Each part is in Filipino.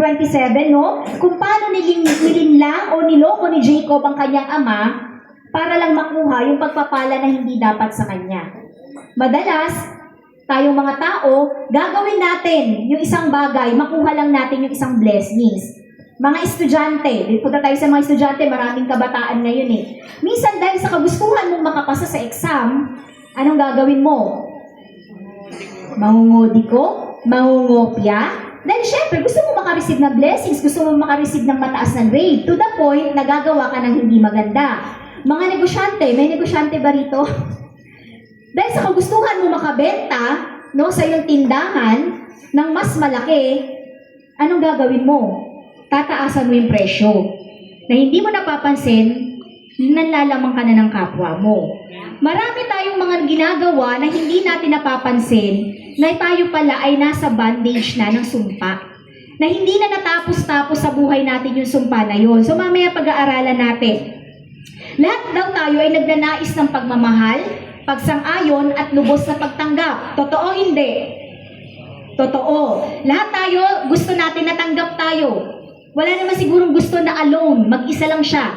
27, no? Kung paano nilinlang o niloko ni Jacob ang kanyang ama para lang makuha yung pagpapala na hindi dapat sa kanya. Madalas, tayong mga tao, gagawin natin yung isang bagay, makuha lang natin yung isang blessings. Mga estudyante, punta tayo sa mga estudyante, maraming kabataan ngayon eh. Minsan dahil sa kagustuhan mong makapasa sa exam, anong gagawin mo? Mangungodi ko? Mangungopya? Dahil syempre, gusto mo makareceive ng blessings, gusto mo makareceive ng mataas na grade, to the point na gagawa ka ng hindi maganda. Mga negosyante, may negosyante ba rito? Dahil sa kagustuhan mo makabenta, no, sa iyong tindahan, ng mas malaki, anong gagawin mo? Tataasan mo yung presyo. Na hindi mo napapansin, nanlalamang ka na ng kapwa mo. Marami tayong mga ginagawa na hindi natin napapansin na tayo pala ay nasa bandage na ng sumpa. Na hindi na natapos-tapos sa buhay natin yung sumpa na yun. So mamaya pag-aaralan natin. Lahat daw tayo ay nagnanais ng pagmamahal, pagsang-ayon at lubos na pagtanggap. Totoo hindi? Totoo. Lahat tayo gusto natin na tanggap tayo. Wala naman sigurong gusto na alone, mag-isa lang siya.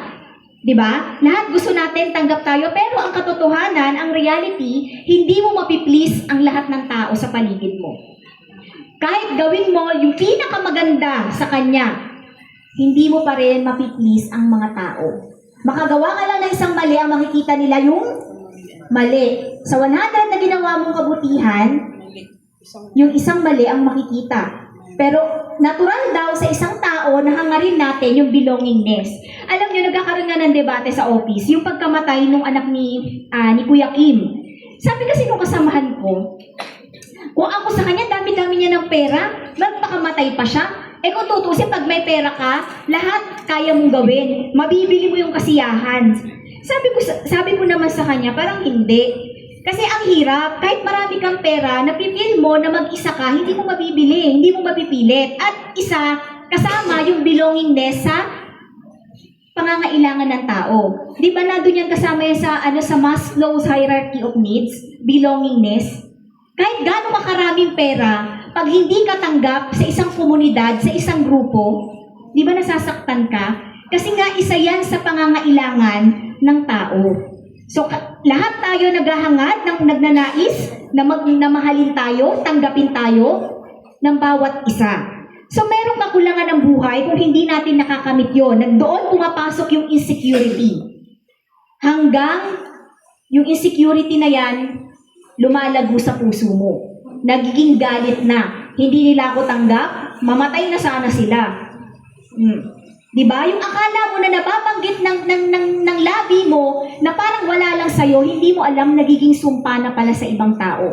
'Di ba? Lahat gusto natin tanggap tayo, pero ang katotohanan, ang reality, hindi mo mapiplease ang lahat ng tao sa paligid mo. Kahit gawin mo yung pinakamaganda sa kanya, hindi mo pa rin mapiplease ang mga tao. Makagawa ka lang ng isang mali, ang makikita nila yung mali. Sa 100 na ginawa mong kabutihan, yung isang mali ang makikita. Pero natural daw sa isang tao na hangarin natin yung belongingness. Alam niyo, nagkakaroon nga ng debate sa office, yung pagkamatay nung anak ni Kuya Kim. Sabi kasi nung kasamahan ko, kung ako sa kanya, dami-dami niya ng pera, magpakamatay pa siya. Eh kung tutusin, pag may pera ka, lahat kaya mong gawin. Mabibili mo yung kasiyahan. Sabi ko naman sa kanya, parang hindi. Kasi ang hirap, kahit marami kang pera, napipil mo na mag-isa ka, hindi mo mabibili, hindi mo mapipilit. At isa, kasama yung belongingness sa pangangailangan ng tao. Di ba nandun yan kasama yan sa Maslow's hierarchy of needs, belongingness? Kahit gaano makaraming pera, pag hindi ka tanggap sa isang komunidad, sa isang grupo, di ba nasasaktan ka? Kasi nga isa yan sa pangangailangan ng tao. So, lahat tayo naghahangad, nagnanais na mahalin tayo, tanggapin tayo ng bawat isa. So, merong kakulangan ng buhay kung hindi natin nakakamit yun. Doon pumapasok yung insecurity. Hanggang yung insecurity na yan, lumalago sa puso mo. Nagiging galit na. Hindi nila ako tanggap, mamatay na sana sila. Diba? Yung akala mo na nababanggit ng labi mo na parang wala lang sa'yo, hindi mo alam nagiging sumpa na pala sa ibang tao.